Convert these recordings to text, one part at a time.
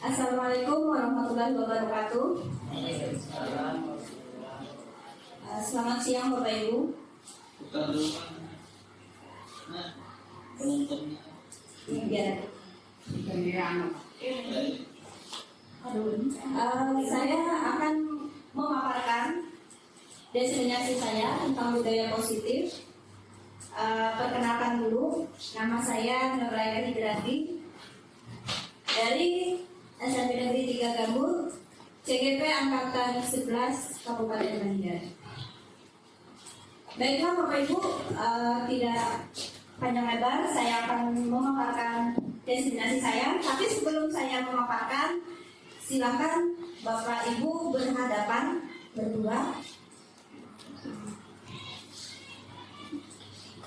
Assalamualaikum warahmatullahi wabarakatuh. Selamat siang Bapak Ibu. Saya akan memaparkan definisi saya tentang budaya positif. Perkenalkan dulu, nama saya Nurlaila Hidrati dari SMP Negeri 3 Gambut, CGP Angkatan 11 Kabupaten Banjar. Baiklah Bapak Ibu, tidak panjang lebar, saya akan memaparkan destinasi saya. Tapi sebelum saya memaparkan, silakan Bapak Ibu berhadapan berdua.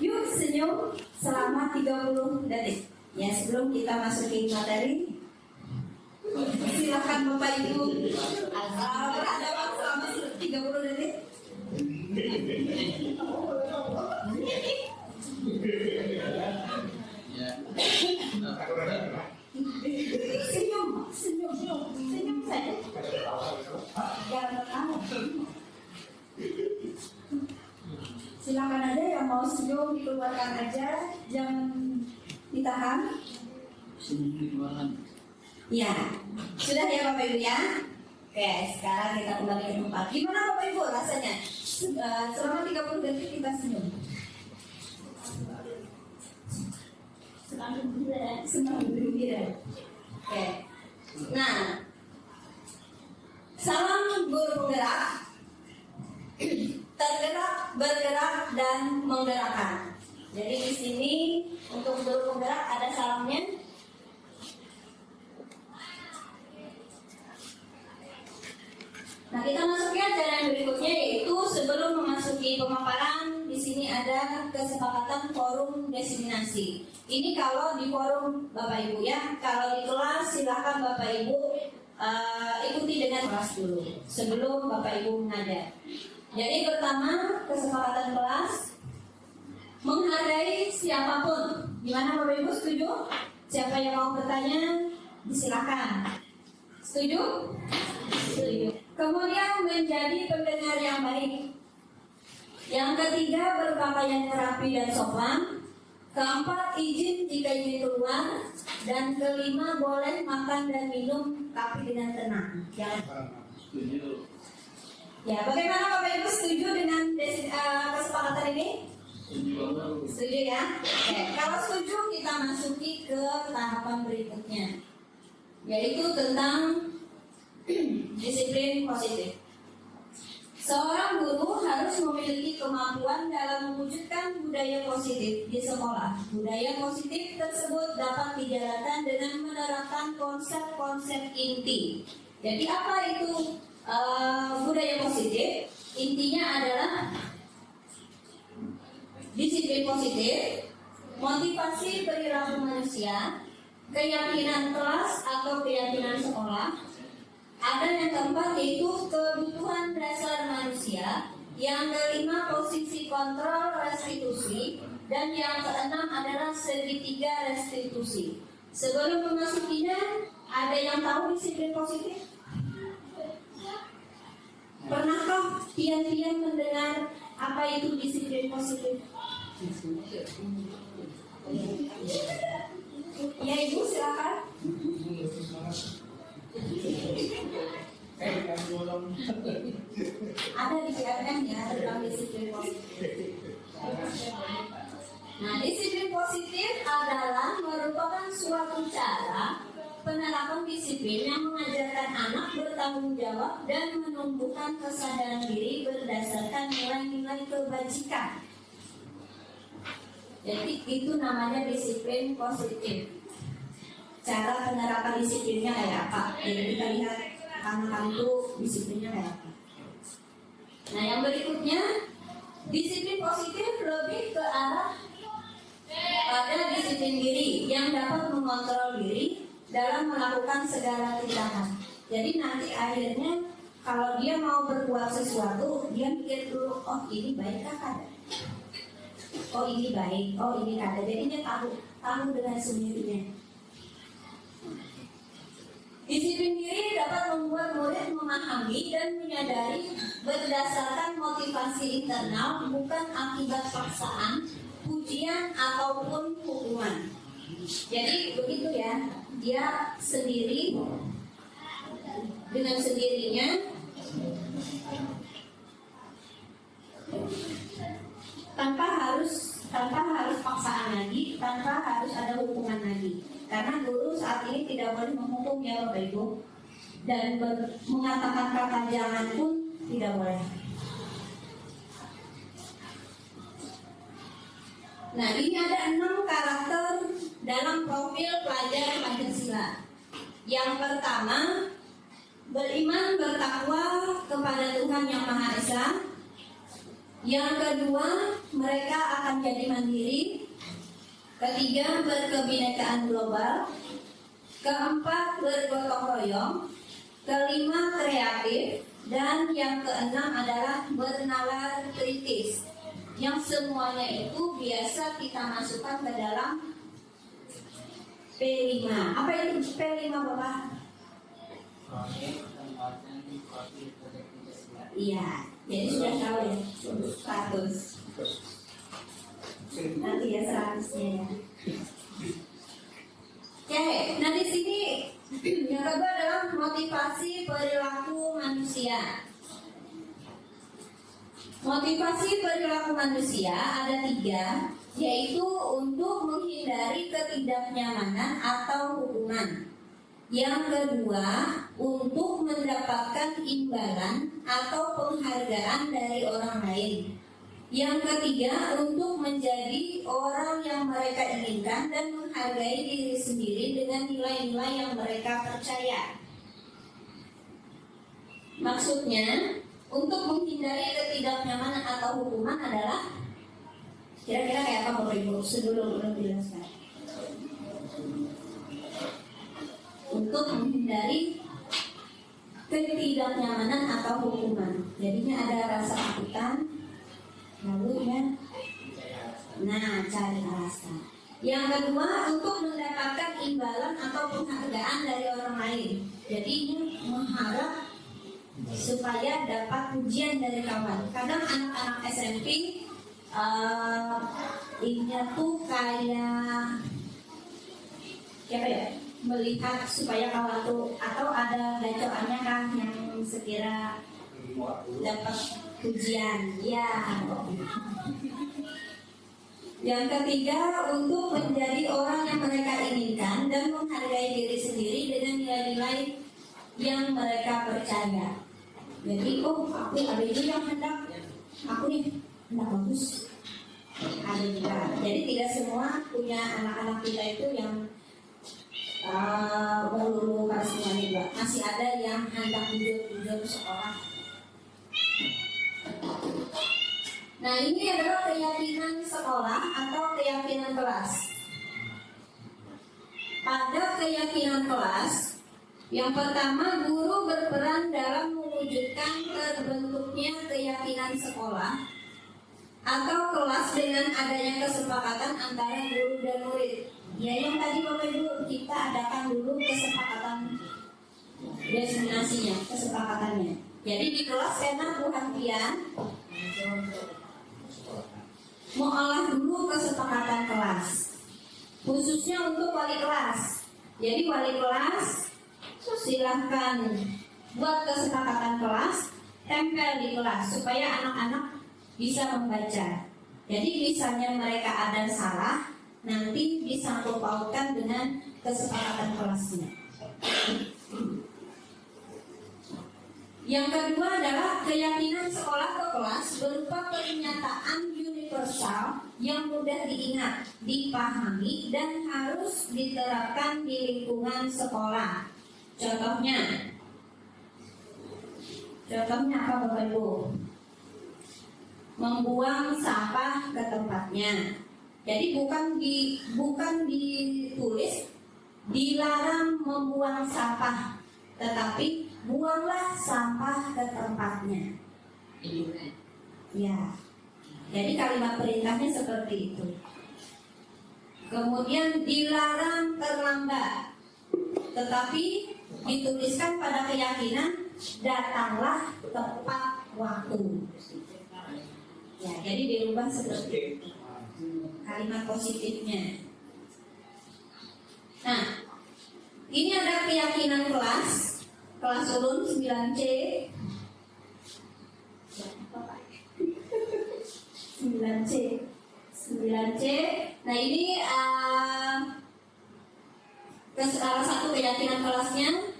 Yuk senyum selama 30 detik. Ya, sebelum kita masukin materi, silakan Bapak Ibu berhadapan selama 30 detik. Senyum saja. Jangan tertawa. Silakan aja yang mau senyum dikeluarkan aja, jangan ditahan. Ya, sudah ya Bapak Ibu ya. Oke, sekarang kita kembali ke tempat. Gimana Bapak Ibu rasanya? Selama 30 detik kita senyum. Senang gembira. Oke. Nah, salam guru penggerak. Tergerak, bergerak, dan menggerakkan. Jadi di sini untuk guru penggerak ada salamnya. Nah, kita masuki acara yang berikutnya, yaitu sebelum memasuki pemaparan, di sini ada kesepakatan forum diseminasi. Ini kalau di forum Bapak Ibu ya. Kalau di kelas silakan Bapak Ibu ikuti dengan kelas dulu sebelum Bapak Ibu mengajar. Jadi pertama, kesepakatan kelas menghargai siapapun. Gimana Bapak Ibu, setuju? Siapa yang mau bertanya, disilakan. Setuju? Setuju. Kemudian menjadi pendengar yang baik. Yang ketiga, berpakaian rapi dan sopan. Keempat, izin jika ingin keluar. Dan kelima, boleh makan dan minum tapi dengan tenang. Jangan. Setuju. Ya, bagaimana Bapak Ibu, setuju dengan kesepakatan ini? Setuju ya? Oke, kalau setuju kita masuki ke tahapan berikutnya, yaitu tentang disiplin positif. Seorang guru harus memiliki kemampuan dalam mewujudkan budaya positif di sekolah. Budaya positif tersebut dapat dijalankan dengan menerapkan konsep-konsep inti. Jadi apa itu budaya positif? Intinya adalah disiplin positif, motivasi perilaku manusia, keyakinan kelas atau keyakinan sekolah. Ada yang keempat yaitu kebutuhan dasar manusia. Yang kelima posisi kontrol restitusi. Dan yang keenam adalah segitiga restitusi. Sebelum memasukinya, ada yang tahu disiplin positif? Pernahkah pian-pian mendengar apa itu disiplin positif? Ya Ibu, silakan. Ada di PRM ya tentang disiplin positif. Nah, disiplin positif adalah merupakan suatu cara penerapan disiplin yang mengajarkan anak bertanggung jawab dan menumbuhkan kesadaran diri berdasarkan nilai-nilai kebajikan. Jadi itu namanya disiplin positif. Cara penerapan disiplinnya kayak apa? Jadi kita lihat anak-anak itu disiplinnya kayak apa. Nah, yang berikutnya, disiplin positif lebih ke arah pada disiplin diri yang dapat mengontrol diri dalam melakukan segala tindakan. Jadi nanti akhirnya kalau dia mau berbuat sesuatu, dia mikir dulu, oh ini baik kah kada? Oh ini baik, oh ini kada. Jadi dia tahu dengan sendirinya. Disiplin diri dapat membuat murid memahami dan menyadari berdasarkan motivasi internal, bukan akibat paksaan, pujian ataupun hukuman. Jadi begitu ya, dia sendiri dengan sendirinya tanpa harus paksaan lagi, tanpa harus ada hukuman lagi. Karena guru saat ini tidak boleh menghukum ya Bapak Ibu, dan mengatakan kata jangan pun tidak boleh. Nah, ini ada 6 karakter dalam profil pelajar Pancasila. Yang pertama, beriman bertakwa kepada Tuhan Yang Maha Esa. Yang kedua, mereka akan jadi mandiri. Ketiga, berkebinekaan global. Keempat, bergotong royong. Kelima, kreatif. Dan yang keenam adalah bernalar kritis. Yang semuanya itu biasa kita masukkan ke dalam P5. Apa itu P5 Bapak? Iya, jadi sudah tahu ya 100. Nanti ya 100-nya ya. Oke, nah di sini yang kedua adalah motivasi perilaku manusia. Motivasi perilaku manusia ada 3, yaitu untuk menghindari ketidaknyamanan atau hukuman. Yang kedua, untuk mendapatkan imbalan atau penghargaan dari orang lain. Yang ketiga, untuk menjadi orang yang mereka inginkan dan menghargai diri sendiri dengan nilai-nilai yang mereka percaya. Maksudnya, untuk menghindari ketidaknyamanan atau hukuman adalah kira-kira kayak apa Bapak Ibu? Sebelum dijelaskan. Untuk menghindari ketidaknyamanan atau hukuman. Jadinya ada rasa takutan, lalu ya, nah cari alasan. Yang kedua, untuk mendapatkan imbalan atau penghargaan dari orang lain. Jadi mengharap supaya dapat pujian dari kawan. Kadang anak-anak SMP ini tuh kayak siapa ya? Melihat supaya kawan tuh, atau ada gacoannya kan yang sekira dapat pujian. Ya. Yang ketiga, untuk menjadi orang yang mereka inginkan dan menghargai diri sendiri dengan nilai-nilai yang mereka percaya. Jadi, aku ada ini yang hendak, aku nih hendak bagus. Ada juga. Jadi tidak semua punya anak-anak kita itu yang melulu pada semuanya juga. Masih ada yang hendak jujur sekolah. Nah, ini adalah keyakinan sekolah atau keyakinan kelas. Pada keyakinan kelas, yang pertama, guru berperan dalam mewujudkan terbentuknya keyakinan sekolah atau kelas dengan adanya kesepakatan antara guru dan murid. Ya, yang tadi Bapak Ibu kita adakan dulu kesepakatan destinasinya, kesepakatannya. Jadi di kelas karena Bu Hantian mengolah dulu kesepakatan kelas, khususnya untuk wali kelas. Jadi wali kelas silahkan buat kesepakatan kelas, tempel di kelas supaya anak-anak bisa membaca. Jadi misalnya mereka ada salah, nanti disangkut pautkan dengan kesepakatan kelasnya. Yang kedua adalah keyakinan sekolah ke kelas berupa pernyataan universal yang mudah diingat, dipahami, dan harus diterapkan di lingkungan sekolah. Contohnya apa Bapak Ibu? Membuang sampah ke tempatnya. Jadi bukan ditulis dilarang membuang sampah, tetapi buanglah sampah ke tempatnya. Ya. Jadi kalimat perintahnya seperti itu. Kemudian dilarang terlambat. tetapi dituliskan pada keyakinan datanglah tepat waktu. Ya, jadi dirubah seperti itu kalimat positifnya. Nah, ini ada keyakinan kelas ulun 9C. 9C. 9C. Nah, ini salah satu keyakinan kelasnya,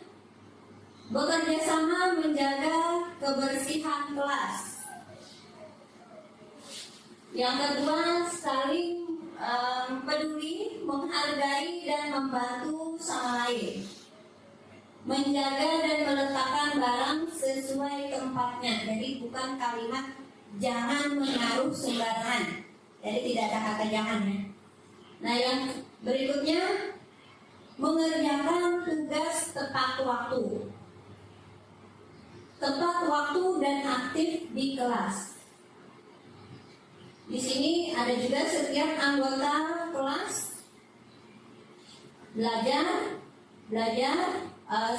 bekerja sama menjaga kebersihan kelas. Yang kedua, saling peduli, menghargai dan membantu sama lain, menjaga dan meletakkan barang sesuai tempatnya. Jadi bukan kalimat jangan menaruh sembarangan. Jadi tidak ada kata jangan ya. Nah, yang berikutnya, mengerjakan tugas tepat waktu. Tepat waktu dan aktif di kelas. Di sini ada juga setiap anggota kelas belajar,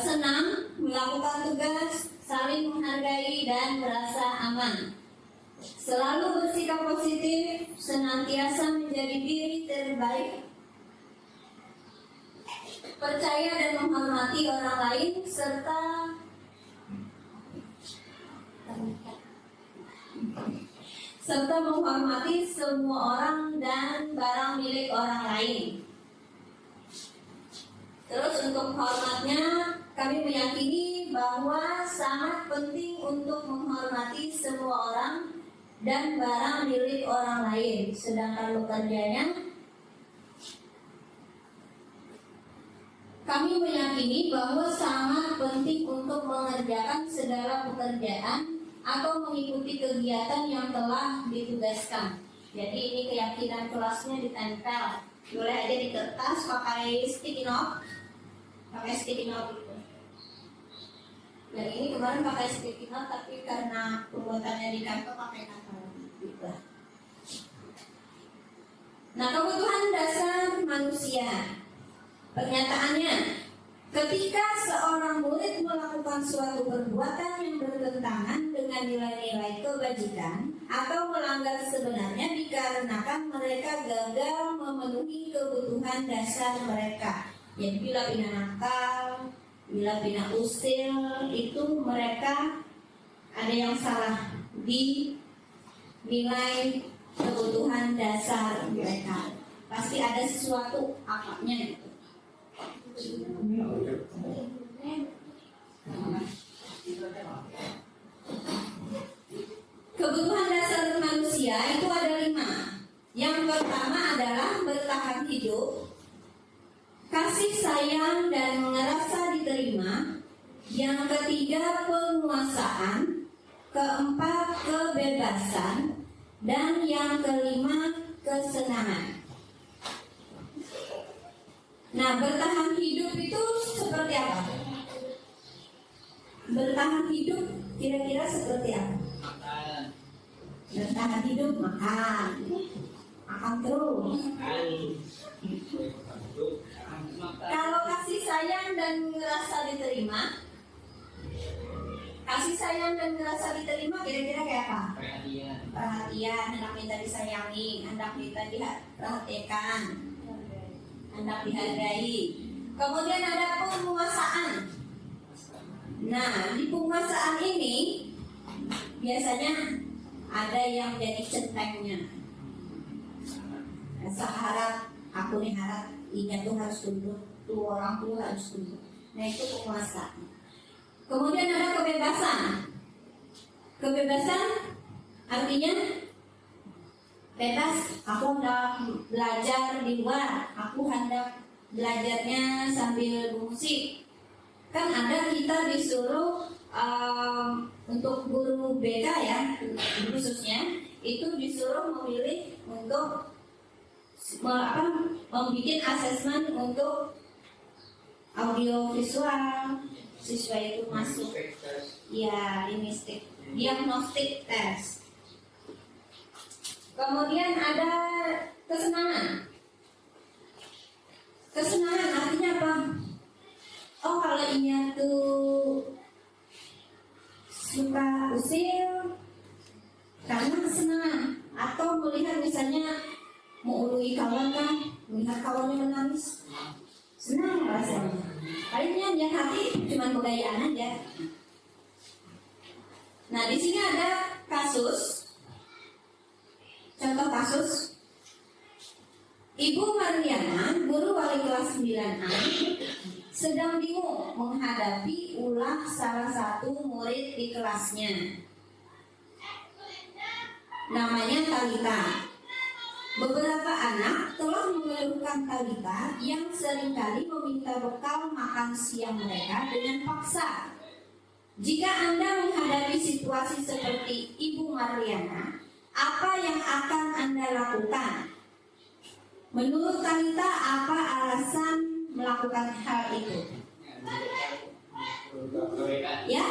senang melakukan tugas, saling menghargai dan merasa aman. Selalu bersikap positif, senantiasa menjadi diri terbaik, percaya dan menghormati orang lain, serta menghormati semua orang dan barang milik orang lain. Terus untuk hormatnya, kami meyakini bahwa sangat penting untuk menghormati semua orang dan barang milik orang lain. Sedangkan bekerjanya, kami meyakini bahwa sangat penting untuk mengerjakan segala pekerjaan atau mengikuti kegiatan yang telah ditugaskan. Jadi ini keyakinan kelasnya ditempel. Boleh aja di kertas pakai sticky note. Gitu. Yang ini kemarin pakai sticky note, tapi karena pembuatannya di kantor pakai kata gitu. Nah, kebutuhan dasar manusia. Pernyataannya, ketika seorang murid melakukan suatu perbuatan yang bertentangan dengan nilai-nilai kebajikan atau melanggar sebenarnya dikarenakan mereka gagal memenuhi kebutuhan dasar mereka. Jadi bila bina nakal, bila bina usil, itu mereka ada yang salah di nilai kebutuhan dasar mereka. Pasti ada sesuatu apanya gitu. Kebutuhan dasar manusia itu ada 5. Yang pertama adalah bertahan hidup, kasih sayang dan merasa diterima. Yang ketiga, penguasaan. Keempat, kebebasan. Dan yang kelima, kesenangan. Nah, bertahan hidup itu seperti apa? Bertahan hidup kira-kira seperti apa? Bertahan hidup makan terus. Kalau kasih sayang dan ngerasa diterima, kira-kira kayak apa? Perhatian, hendak minta disayangi, hendak minta diperhatikan, hendak dihargai. Kemudian ada penguasaan. Nah, di penguasaan ini biasanya ada yang jadi centengnya. Seharap, aku nih harap, ini tuh harus tunduk, tuh orang tuh harus tunduk. Nah, itu penguasaan. Kemudian ada kebebasan. Kebebasan artinya bebas. Aku hendak belajar di luar, aku hendak belajarnya sambil bermusik. Kan ada kita disuruh untuk guru BK ya, khususnya itu disuruh memilih untuk membuat asesmen untuk audio visual. Siswa itu masuk ya diagnostik test. Kemudian ada kesenangan. Kesenangan artinya apa? Inya tuh suka usil karena kesenangan atau melihat misalnya mau ului kawan kan, melihat kawannya menangis, senang rasanya. Palingnya dia hati cuma kegayaan aja. Nah di sini ada kasus, contoh kasus. Ibu Mariana, guru wali kelas 9A, sedang bingung menghadapi ulah salah satu murid di kelasnya. Namanya Talita. Beberapa anak telah mengeluhkan Talita yang seringkali meminta bekal makan siang mereka dengan paksa. Jika Anda menghadapi situasi seperti Ibu Mariana, apa yang akan Anda lakukan? Menurut Talita, apa alasan melakukan hal itu? Ya?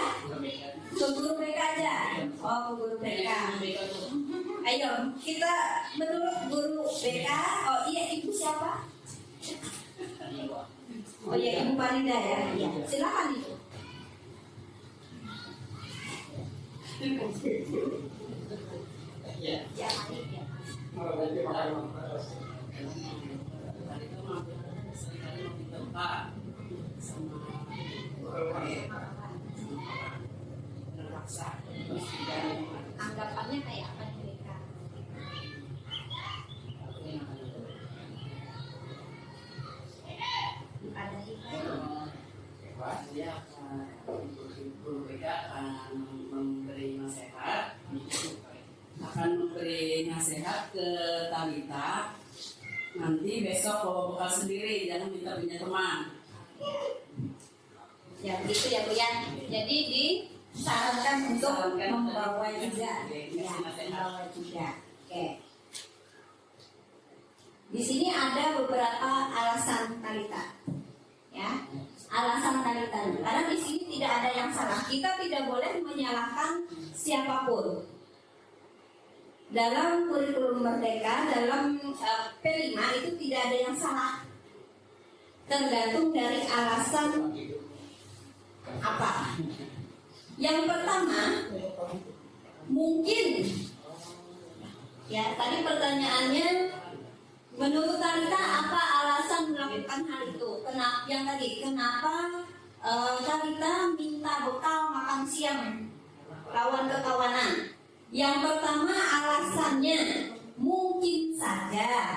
Ke guru BK aja? Oh, ke guru BK. Ayo, kita menurut guru BK. Oh iya, ibu siapa? Oh iya, Ibu Farida ya? Iya, silakan Ibu. Ya, ya. Anggapannya kayak apa mereka? Ada dia guru BK akan memberi nasihat ke Talita. Nanti besok bawa bekal sendiri, jangan minta punya teman. Ya begitu ya Bu ya. Jadi disarankan untuk membawa juga, ya, membawa juga. Oke. Di sini ada beberapa alasan Talita, ya. Alasan Talita. Karena di sini tidak ada yang salah. Kita tidak boleh menyalahkan siapapun. Dalam kurikulum Merdeka, dalam P5 itu tidak ada yang salah. Tergantung dari alasan apa. Yang pertama, mungkin ya tadi pertanyaannya, menurut Talita apa alasan melakukan hal itu? Kenapa Talita minta bekal makan siang lawan kekawanan? Yang pertama alasannya mungkin saja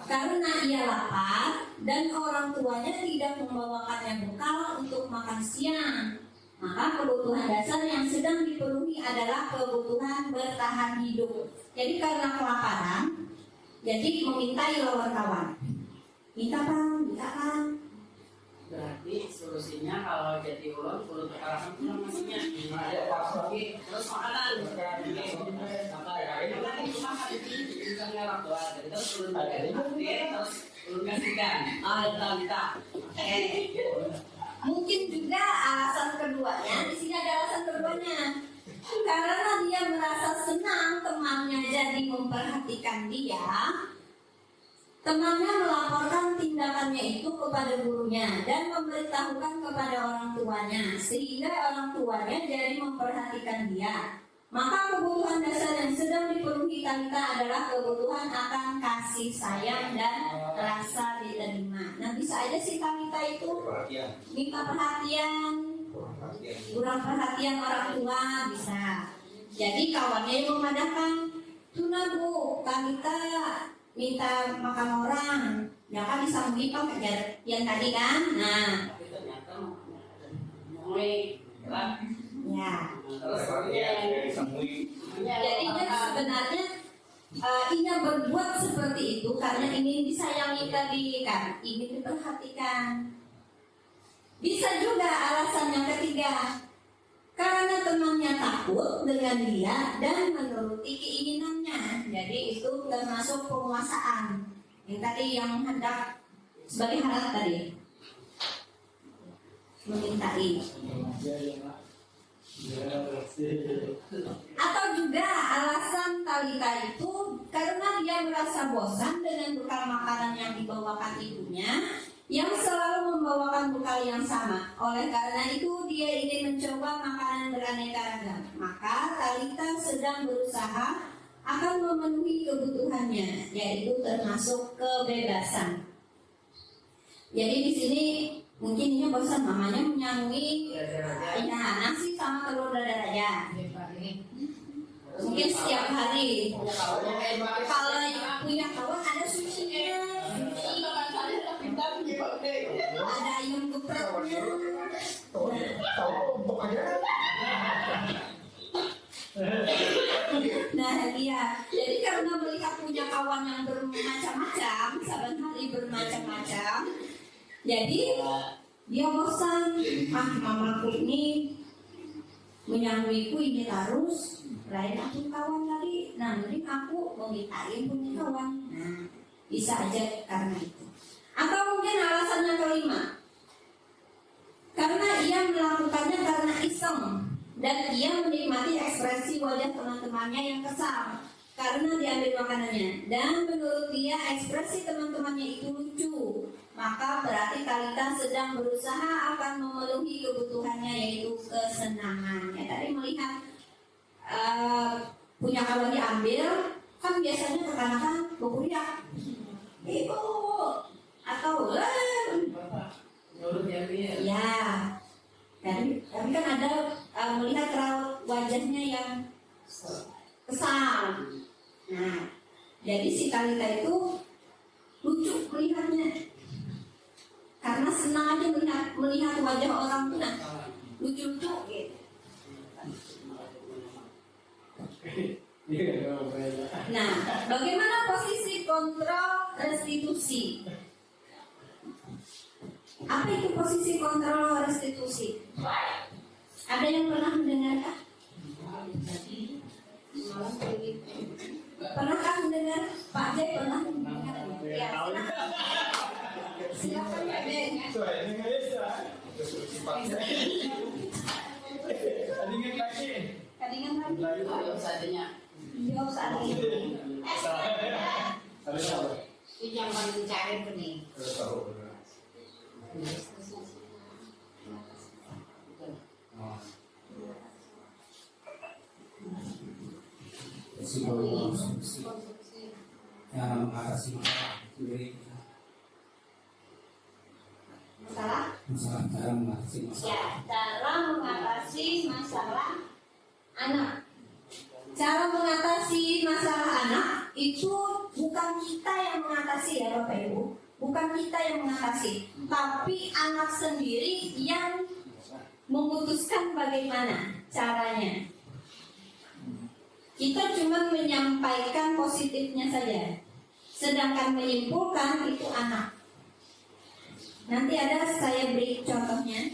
karena ia lapar dan orang tuanya tidak membawakannya bekal untuk makan siang. Maka kebutuhan dasar yang sedang dipenuhi adalah kebutuhan bertahan hidup. Jadi karena kelaparan, jadi memintai lawan kawan. Minta bang. Berarti solusinya kalau jadi ulang perlu kekerasan itu maksudnya ada lagi terus makanan karena di rumah ada di orang tua jadi terus turun badan terus turun kasihkan Talita. Mungkin juga alasan keduanya, di sini ada alasan keduanya. Karena dia merasa senang temannya jadi memperhatikan dia, temannya melaporkan tindakannya itu kepada gurunya dan memberitahukan kepada orang tuanya, sehingga orang tuanya jadi memperhatikan dia. Maka kebutuhan dasar yang sedang dipenuhi Talita adalah kebutuhan akan kasih sayang dan rasa diterima. Nah bisa aja si Talita itu minta perhatian, kurang perhatian orang tua bisa. Jadi kawannya yang memadahkan, tuna bu, Talita minta makan orang, ya kan bisa mengipak yang tadi kan. Nah, ya. Jadinya sebenarnya Inya berbuat seperti itu karena ingin disayangi tadi kan, ingin diperhatikan. Bisa juga alasan yang ketiga, karena temannya takut dengan dia dan menuruti keinginannya. Jadi itu termasuk penguasaan. Yang tadi yang hendak sebagai harap tadi memintai. Atau juga alasan Talita itu karena dia merasa bosan dengan bekal makanan yang dibawakan ibunya, yang selalu membawakan bekal yang sama. Oleh karena itu dia ingin mencoba makanan beraneka ragam. Maka Talita sedang berusaha akan memenuhi kebutuhannya, yaitu termasuk kebebasan. Jadi di sini mungkin ini bosan mamanya menyangui ya, nasi sama telur dadar aja. Mungkin setiap hari. Kalau yang punya kawan ada sushi-nya, ada ayam gepreknya. Nah iya, jadi karena melihat punya kawan yang bermacam-macam, saban hari bermacam-macam, jadi dia bosan. Mamaku ini menyanyiku ini harus lain aku kawan lagi. Nah mending aku memintain punya kawan. Nah bisa aja karena itu. Atau mungkin alasannya kelima, karena ia melakukannya karena iseng dan ia menikmati ekspresi wajah teman-temannya yang kesal karena diambil makanannya, dan menurut dia ekspresi teman-temannya itu lucu. Maka berarti Talita sedang berusaha akan memenuhi kebutuhannya, yaitu kesenangannya. Tadi melihat punya kawan diambil, kan biasanya kekanak-kanak berteriak ibu atau ya. Tapi kan ada melihat raut wajahnya yang kesal. Nah, jadi si Talita itu lucu melihatnya, karena senang aja melihat wajah orang tuh, nah, lucu-lucu gitu. Nah, bagaimana posisi kontrol restitusi? Apa itu posisi kontrol restitusi? Ada yang pernah mendengarkah? Pernahkah mendengar? Pak Jai pernah mendengar? Ya, silakan Pak Jai. Kadingan lagi. Jawab seadanya. Jawab seadanya. Itu yang paling mencari benih. Cara mengatasi masalah cara mengatasi masalah. Ya, cara mengatasi masalah anak. Cara mengatasi masalah anak itu bukan kita yang mengatasi ya Bapak Ibu. Bukan kita yang mengatasi, tapi anak sendiri yang memutuskan bagaimana caranya. Kita cuma menyampaikan positifnya saja, sedangkan menyimpulkan itu anak. Nanti ada saya beri contohnya.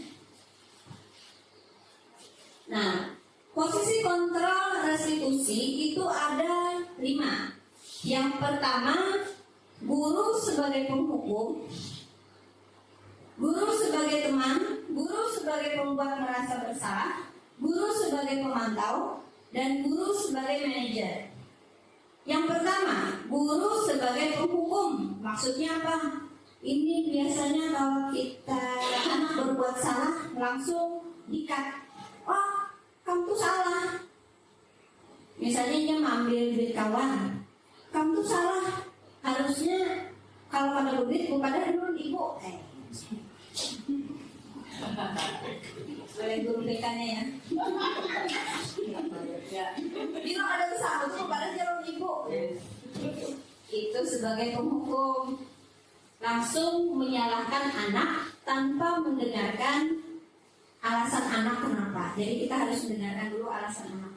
Nah, posisi kontrol restitusi itu ada 5. Yang pertama, guru sebagai penghukum, guru sebagai teman, guru sebagai pembuat merasa bersalah, guru sebagai pemantau, dan guru sebagai manajer. Yang pertama, guru sebagai penghukum. Maksudnya apa? Ini biasanya kalau kita anak berbuat salah langsung dikat. Oh, kamu tuh salah. Misalnya dia mengambil duit kawan, kamu tuh salah. Harusnya kalau pada duit pada dulu ibu. Boleh guru BK-nya ya. Bila ada usaha tuh pada jalur ibu. Itu sebagai penghukum, langsung menyalahkan anak tanpa mendengarkan alasan anak kenapa. Jadi kita harus mendengarkan dulu alasan anak.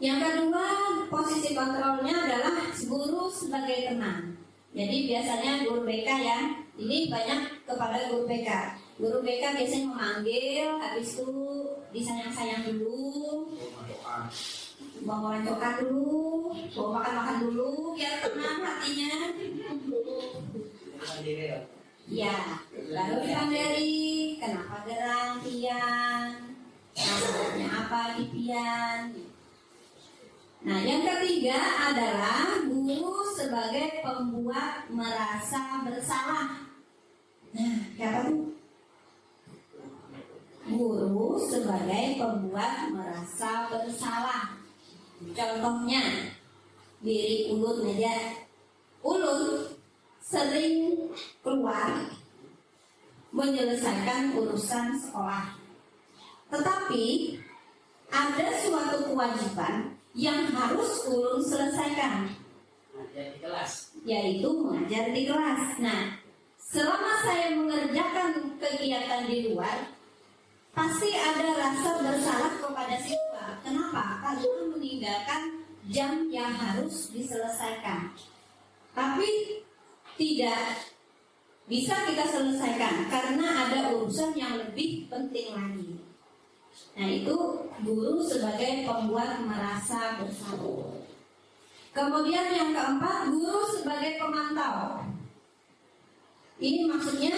Yang kedua, posisi kontrolnya adalah guru sebagai teman. Jadi biasanya guru BK ya, ini banyak kepada guru BK. Guru BK biasanya memanggil, habis itu disayang-sayang dulu, bawa coklat dulu, bawa makan-makan dulu, biar tenang hatinya. Ya, lalu dipanderi, kenapa gerang pian, namanya apa di pian. Nah, yang ketiga adalah guru sebagai pembuat merasa bersalah. Nah, siapa tuh? Guru sebagai pembuat merasa bersalah. Contohnya, diri Ulun aja. Ulun sering keluar menyelesaikan urusan sekolah. Tetapi ada suatu kewajiban yang harus Ulun selesaikan, Ngajar di kelas. yaitu mengajar di kelas. Nah, selama saya mengerjakan kegiatan di luar, pasti ada rasa bersalah kepada siswa. Kenapa? Karena meninggalkan jam yang harus diselesaikan. Tapi tidak bisa kita selesaikan karena ada urusan yang lebih penting lagi. Nah, itu guru sebagai pembuat merasa bersalah. Kemudian yang keempat, guru sebagai pemantau. Ini maksudnya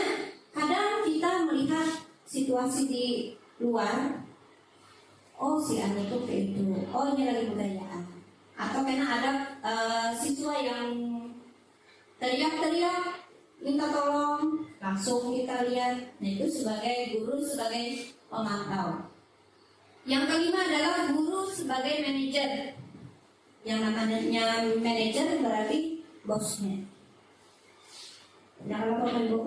kadang kita melihat situasi di luar. Oh, si anak itu kayak itu. Oh, ini lagi budayaan. Atau karena ada siswa yang teriak-teriak minta tolong, langsung kita lihat. Nah, itu sebagai guru sebagai pemantau. Yang kelima adalah guru sebagai manajer. Yang namanya manajer berarti bosnya. Jangan lupa Bu,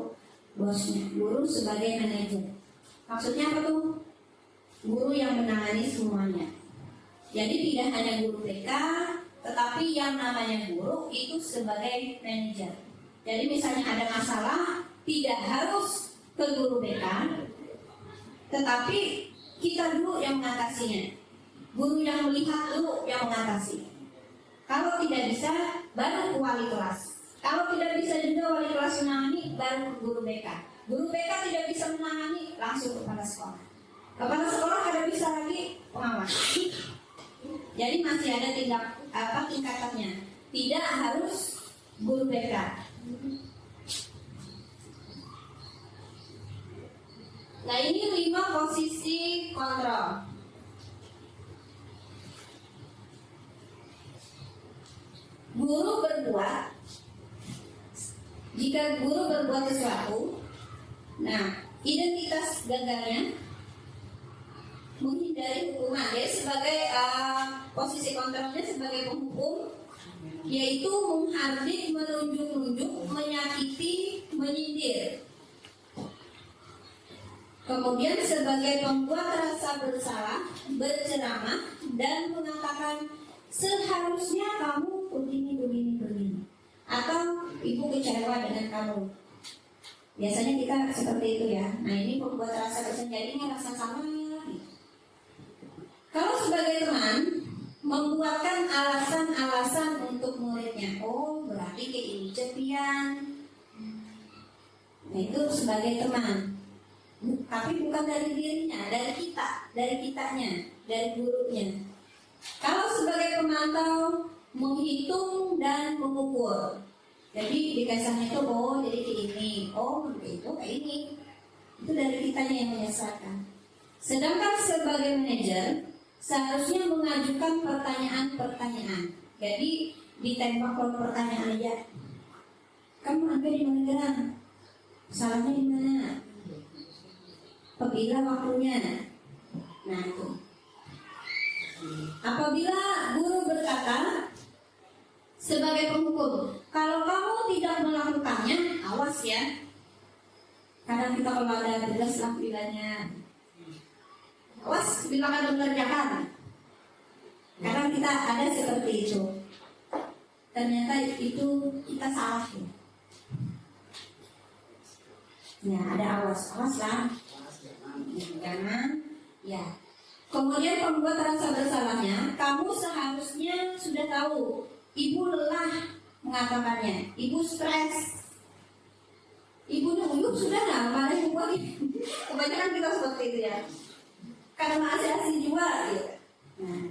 bosnya. Guru sebagai manajer. Maksudnya apa tuh? Guru yang menangani semuanya. Jadi tidak hanya guru BK, tetapi yang namanya guru itu sebagai manajer. Jadi misalnya ada masalah, tidak harus ke guru BK, tetapi kita dulu yang mengatasinya. Guru yang melihat dulu yang mengatasi. Kalau tidak bisa, baru ke wali kelas. Kalau tidak bisa juga wali kelas menangani, baru ke guru BK. Guru BK tidak bisa menangani, langsung ke kepala sekolah. Kepala sekolah kada bisa lagi pengawas. Jadi masih ada tingkatannya. Tidak harus guru BK. Nah, ini 5 posisi kontrol. Guru berbuat. Jika guru berbuat sesuatu, nah, identitas gagalnya menghindari hukuman. Jadi sebagai posisi kontrolnya sebagai penghukum, yaitu menghardik, menunjuk-nunjuk, menyakiti, menyindir. Kemudian sebagai pembuat rasa bersalah, berceramah dan mengatakan seharusnya kamu begini. Atau ibu kecewa dengan kamu. Biasanya kita seperti itu ya. Nah, ini pembuat rasa bersalah, jadinya rasa sama. Kalau sebagai teman, membuatkan alasan-alasan untuk muridnya. Oh, berarti kayak ini cepian. Nah, itu sebagai teman. Tapi bukan dari dirinya, dari kitanya, dari gurunya. Kalau sebagai pemantau, menghitung dan mengukur. Jadi dikasihnya itu, oh jadi kayak ini, oh itu kayak ini. Itu dari kitanya yang menyelesaikan. Sedangkan sebagai manajer, seharusnya mengajukan pertanyaan-pertanyaan. Jadi ditembak kalau pertanyaan aja. Kamu ambil di mana gerak? Salahnya di mana? Apabila waktunya. Nah itu. Apabila guru berkata sebagai penghukum, kalau kamu tidak melakukannya, awas ya. Kadang kita kalau ada tugas lah bilangnya, awas bila kada mengerjakan. Kadang kita ada seperti itu. Ternyata itu kita salah ya. Ya ada awas lah. Jangan ya. Kemudian pembuat rasa bersalahnya, kamu seharusnya sudah tahu. Ibu lelah mengatakannya, ibu stres, ibu nunggu sudah nggak mana ibu lagi. Kebanyakan kita seperti itu ya. Karena masih asing juga gitu. Nah,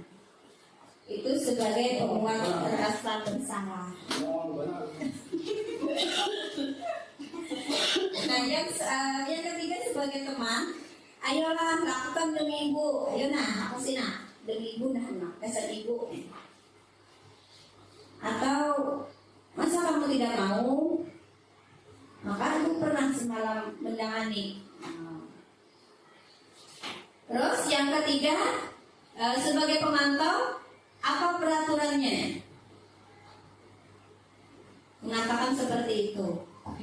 itu sebagai pembuat rasa bersalah. Nah, yang ketiga sebagai teman. Ayolah lakukan demi ibu. Ayo nah, apa sih nah? Demi ibu nah, kesan ibu. Atau masa kamu tidak mau? Maka ibu pernah semalam menangani. Terus yang ketiga, sebagai pemantau, apa peraturannya? Mengatakan seperti itu.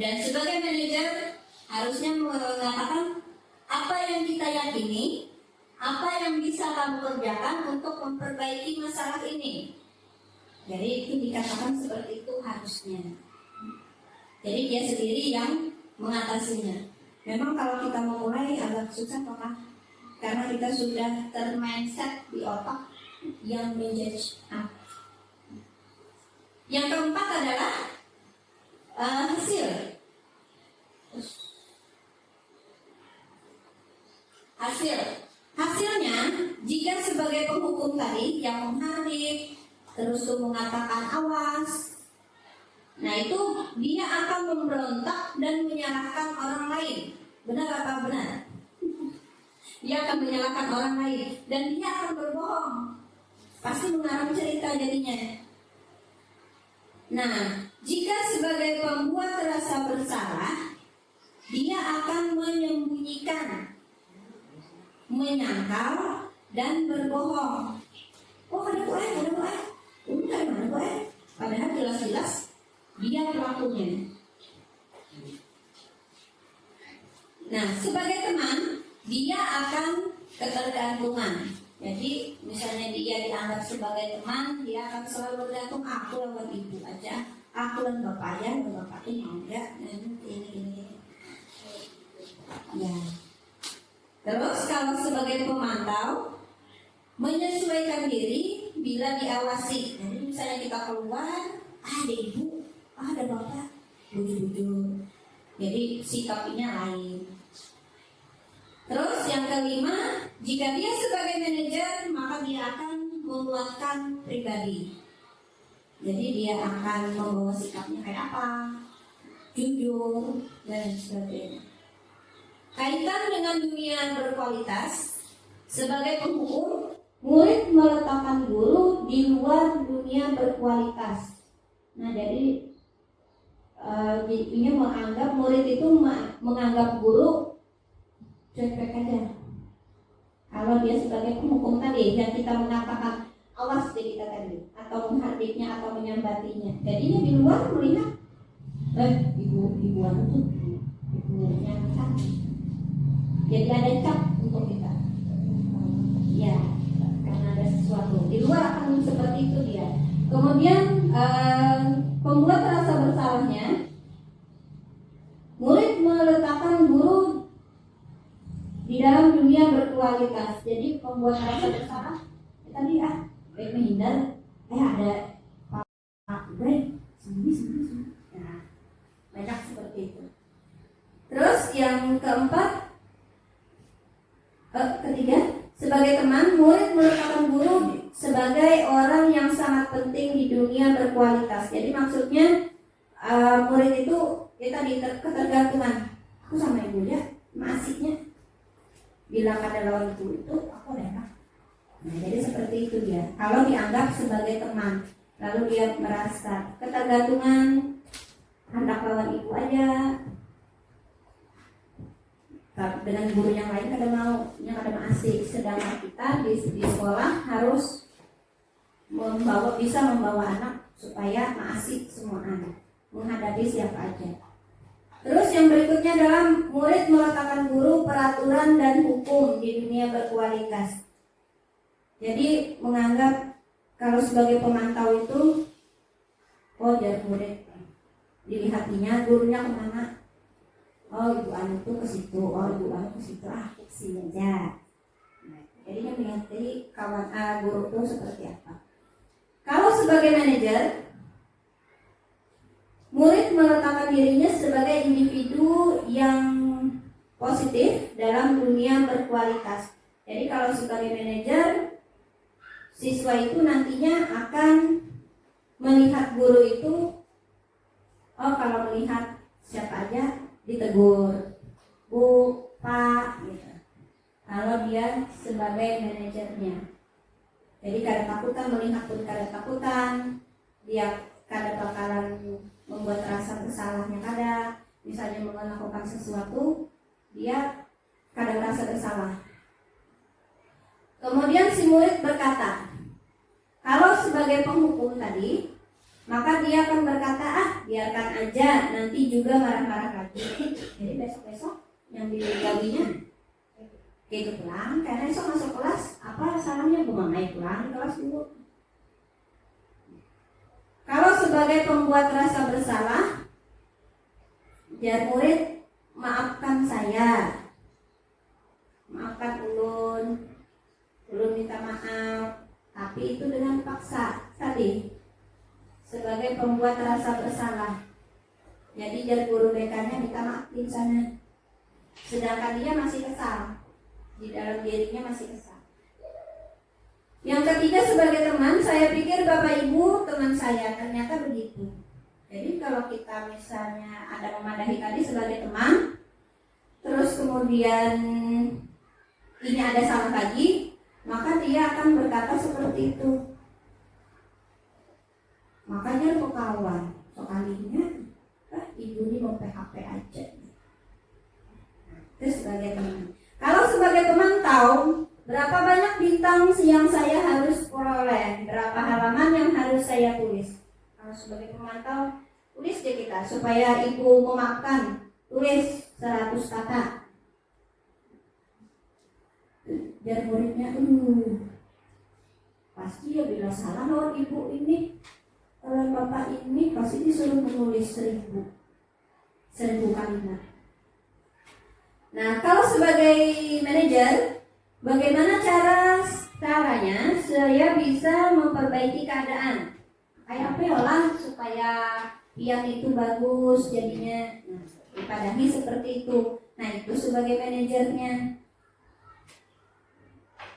Dan sebagai manajer harusnya mengatakan apa yang kita yakini, apa yang bisa kamu kerjakan untuk memperbaiki masalah ini. Jadi itu dikatakan seperti itu harusnya. Jadi dia sendiri yang mengatasinya. Memang kalau kita mau mulai agak susah Pak, karena kita sudah termindset di otak yang menjudge. Yang keempat adalah hasil. Hasilnya, jika sebagai penghukum tadi yang menghadik, terus tuh mengatakan awas, nah itu dia akan memberontak dan menyalahkan orang lain. Benar apa benar? Dia akan menyalahkan orang lain dan dia akan berbohong. Pasti mengarang cerita jadinya. Nah, jika sebagai pembuat rasa bersalah, dia akan menyembunyikan, menyangkal, dan berbohong. Oh ada gue. Udah mana gue? Padahal jelas-jelas dia pelakunya. Nah, sebagai teman, dia akan ketergantungan. Jadi, misalnya dia dianggap sebagai teman, dia akan selalu bergantung, aku lawan ibu aja, aku lawan bapak aja, bapak ini mau enggak, ini. Ya. Terus kalau sebagai pemantau, menyesuaikan diri bila diawasi. Jadi misalnya kita keluar, ada ibu, ada bapak, bujur-bujur. Jadi sikapnya lain. Terus yang kelima, jika dia sebagai manajer, maka dia akan menguatkan pribadi. Jadi dia akan membawa sikapnya kayak apa, jujur, dan sebagainya. Kaitan dengan dunia berkualitas, sebagai penghukum, murid meletakkan guru di luar dunia berkualitas. Nah, jadi ini menganggap murid itu menganggap guru cuek aja. Kalau dia sebagai penghukum tadi, yang kita mengatakan awas deh kita tadi, atau menghardiknya atau menyambatinya. Jadinya di luar melihat, ibu-ibuan itu, ibunya kan. Jadi ada cap untuk kita. Ya, karena ada sesuatu. Di luar akan seperti itu dia. Kemudian pembuat rasa bersalahnya, murid meletakkan guru di dalam dunia berkualitas. Jadi pembuat rasa bersalah tadi baik menghindar, ada pak break sembunyi. Nah, banyak seperti itu. Terus yang ketiga, sebagai teman, murid meletakkan guru sebagai orang yang sangat penting di dunia berkualitas. Jadi maksudnya murid itu kita di ketergantungan. Aku sama ibu ya, asiknya. Bila ada lawan itu aku enak. Nah, jadi seperti itu dia. Kalau dianggap sebagai teman, lalu dia merasa ketergantungan, hendak lawan ibu aja. Dengan guru yang lain kadang mau, yang kadang asik. Sedangkan kita di sekolah harus bisa membawa anak supaya asik semua anak, menghadapi siapa aja. Terus yang berikutnya adalah murid meletakkan guru peraturan dan hukum di dunia berkualitas. Jadi menganggap kalau sebagai pemantau itu, jadi murid dilihatnya gurunya kemana. Ibu anu tuh ke situ, ibu anu ke situ, ke sini aja. Nah, jadinya mengerti kawan guru itu seperti apa. Kalau sebagai manajer, murid meletakkan dirinya sebagai individu yang positif dalam dunia berkualitas. Jadi kalau sebagai manajer, siswa itu nantinya akan melihat guru itu, kalau melihat siapa aja ditegur, Bu, Pak, gitu. Kalau dia sebagai manajernya, jadi kada takutan melihat pun kada takutan, dia kada bakalan membuat rasa bersalahnya kada, misalnya melakukan sesuatu, dia kadang merasa bersalah. Kemudian si murid berkata, kalau sebagai penghukum tadi, maka dia akan berkata, biarkan aja, nanti juga marah-marah lagi. Jadi besok-besok yang digawinya kayak pulang, karena esok masuk kelas, apa salahnya gue main pulang kelas dulu. Kalau sebagai pembuat rasa bersalah, jar murid, maafkan saya, maafkan ulun minta maaf, tapi itu dengan paksa tadi sebagai pembuat rasa bersalah. Jadi jar guru BK-nya minta maafin sana, sedangkan dia masih kesal, di dalam dirinya masih kesal. Yang ketiga sebagai teman, saya pikir Bapak Ibu teman saya, ternyata begitu. Jadi kalau kita misalnya ada memadahi tadi sebagai teman, terus kemudian ini ada salah lagi, maka dia akan berkata seperti itu. Makanya lo kawan, sekalinya ibu ini mau PHP aja. Itu sebagai teman. Kalau sebagai teman tahu berapa banyak bintang yang saya harus peroleh, berapa halaman yang harus saya tulis. Kalau sebagai pemantau, tulis deh kita supaya ibu memaafkan, tulis 100 kata. Biar muridnya, pasti ya bila salah loh ibu ini, oleh bapak ini pasti disuruh menulis 1000 kalimat. Nah, kalau sebagai manajer, bagaimana caranya saya bisa memperbaiki keadaan? Kayak apa ya lah supaya pian itu bagus jadinya, dipadahi seperti itu. Nah, itu sebagai manajernya.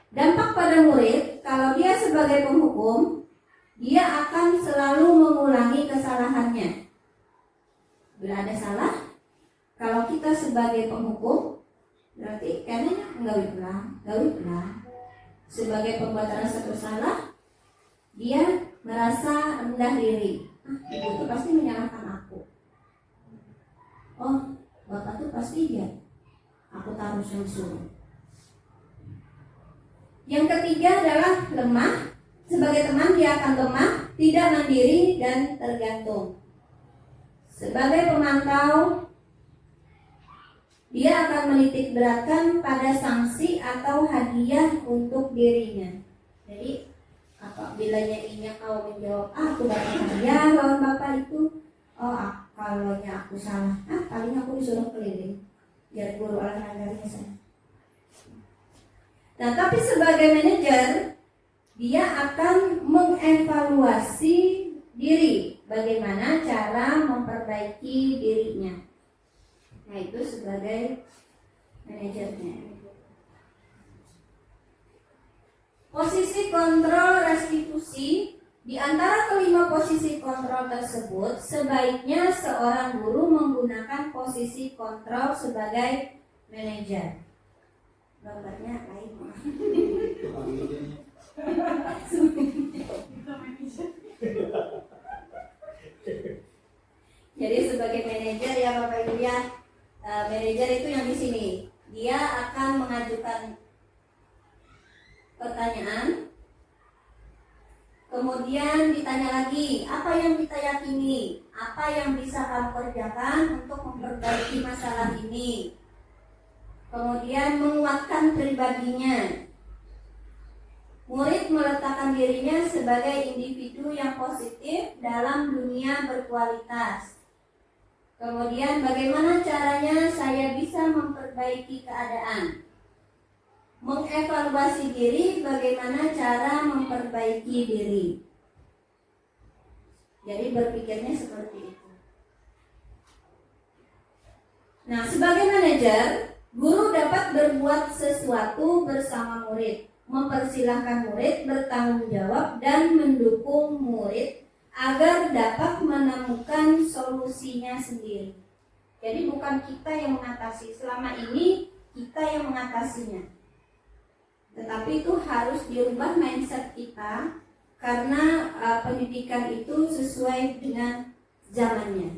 Dampak pada murid, kalau dia sebagai penghukum, dia akan selalu mengulangi kesalahannya. Bila ada salah, kalau kita sebagai penghukum, berarti kayaknya gawi pulang. Sebagai pembuat rasa bersalah, dia merasa rendah diri. Ibu itu pasti menyalahkan aku. Oh, bapak tuh pasti dia. Aku taruh suruh. Yang ketiga adalah lemah. Sebagai teman dia akan lemah, tidak mandiri dan tergantung. Sebagai pemantau, dia akan menitik beratkan pada sanksi atau hadiah untuk dirinya. Jadi apabila inya kau menjawab, aku dapat hadiah lawan bapak itu, kalau aku salah, paling aku disuruh keliling biar guru olahraganya saya. Nah, tapi sebagai manajer, dia akan mengevaluasi diri, bagaimana cara memperbaiki dirinya. Nah, itu sebagai manajernya. Posisi kontrol restitusi, di antara kelima posisi kontrol tersebut, sebaiknya seorang guru menggunakan posisi kontrol sebagai manajer. Gambarnya lain. Jadi sebagai manajer ya Bapak Ibu ya, manajer itu yang di sini, dia akan mengajukan pertanyaan, kemudian ditanya lagi apa yang kita yakini, apa yang bisa kamu kerjakan untuk memperbaiki masalah ini. Kemudian menguatkan pribadinya. Murid meletakkan dirinya sebagai individu yang positif dalam dunia berkualitas. Kemudian bagaimana caranya saya bisa memperbaiki keadaan. Mengevaluasi diri, bagaimana cara memperbaiki diri. Jadi berpikirnya seperti itu. Nah, sebagai manajer, guru dapat berbuat sesuatu bersama murid, mempersilahkan murid bertanggung jawab dan mendukung murid agar dapat menemukan solusinya sendiri. Jadi bukan kita yang mengatasi, selama ini kita yang mengatasinya. Tetapi itu harus dirubah mindset kita, karena pendidikan itu sesuai dengan zamannya.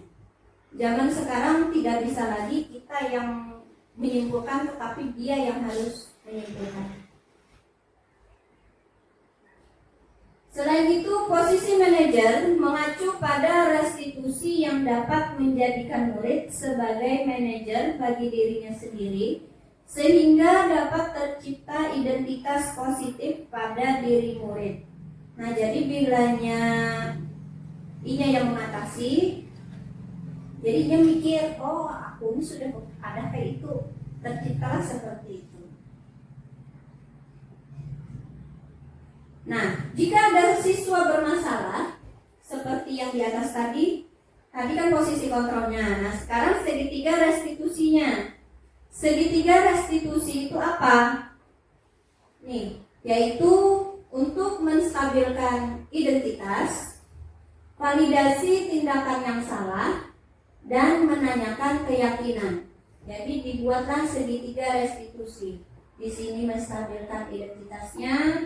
Zaman sekarang tidak bisa lagi kita yang menyimpulkan, tetapi dia yang harus menyimpulkan. Selain itu, posisi manajer mengacu pada restitusi yang dapat menjadikan murid sebagai manajer bagi dirinya sendiri, sehingga dapat tercipta identitas positif pada diri murid. Nah, jadi bilanya inya yang mengatasi, jadi dia mikir, oh aku ini sudah ada kayak itu, terciptalah seperti itu. Nah, jika ada siswa bermasalah seperti yang di atas tadi kan posisi kontrolnya. Nah, sekarang segitiga restitusinya. Segitiga restitusi itu apa? Nih, yaitu untuk menstabilkan identitas, validasi tindakan yang salah, dan menanyakan keyakinan. Jadi dibuatlah segitiga restitusi. Di sini menstabilkan identitasnya,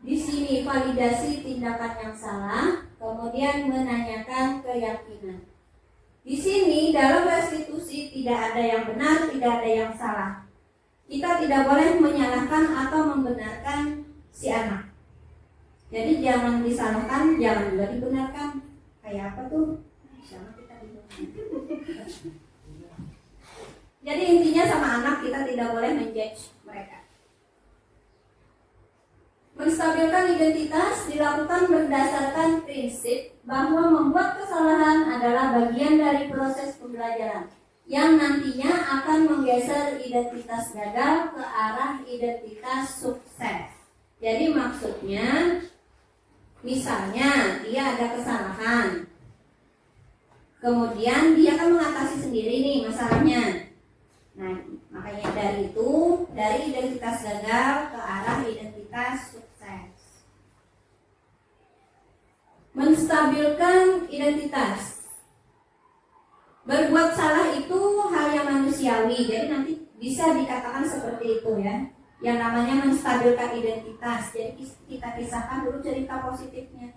di sini validasi tindakan yang salah, kemudian menanyakan keyakinan. Di sini dalam restitusi tidak ada yang benar, tidak ada yang salah. Kita tidak boleh menyalahkan atau membenarkan si anak. Jadi jangan disalahkan, jangan juga dibenarkan. Kayak apa tuh? Sama kita dibenarkan. Jadi intinya sama anak kita tidak boleh menjudge mereka. Menstabilkan identitas dilakukan berdasarkan prinsip bahwa membuat kesalahan adalah bagian dari proses pembelajaran yang nantinya akan menggeser identitas gagal ke arah identitas sukses. Jadi maksudnya, misalnya dia ada kesalahan, kemudian dia akan mengatasi sendiri nih masalahnya. Nah, makanya dari identitas gagal ke arah identitas sukses. Menstabilkan identitas. Berbuat salah itu hal yang manusiawi, jadi nanti bisa dikatakan seperti itu ya. Yang namanya menstabilkan identitas. Jadi kita kisahkan dulu cerita positifnya.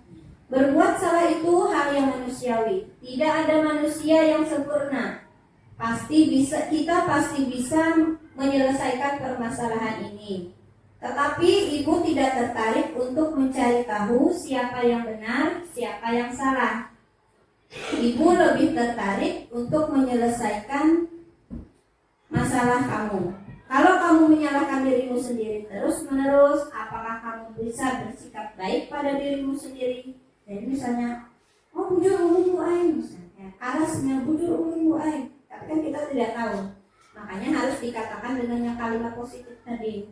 Berbuat salah itu hal yang manusiawi. Tidak ada manusia yang sempurna. Kita pasti bisa menyelesaikan permasalahan ini. Tetapi ibu tidak tertarik untuk mencari tahu siapa yang benar, siapa yang salah. Ibu lebih tertarik untuk menyelesaikan masalah kamu. Kalau kamu menyalahkan dirimu sendiri terus-menerus, apakah kamu bisa bersikap baik pada dirimu sendiri? Jadi misalnya, oh bujur umum bu aing, misalnya, alasnya bujur umum bu aing. Tapi kan kita tidak tahu. Makanya harus dikatakan dengan yang kalimat positif tadi.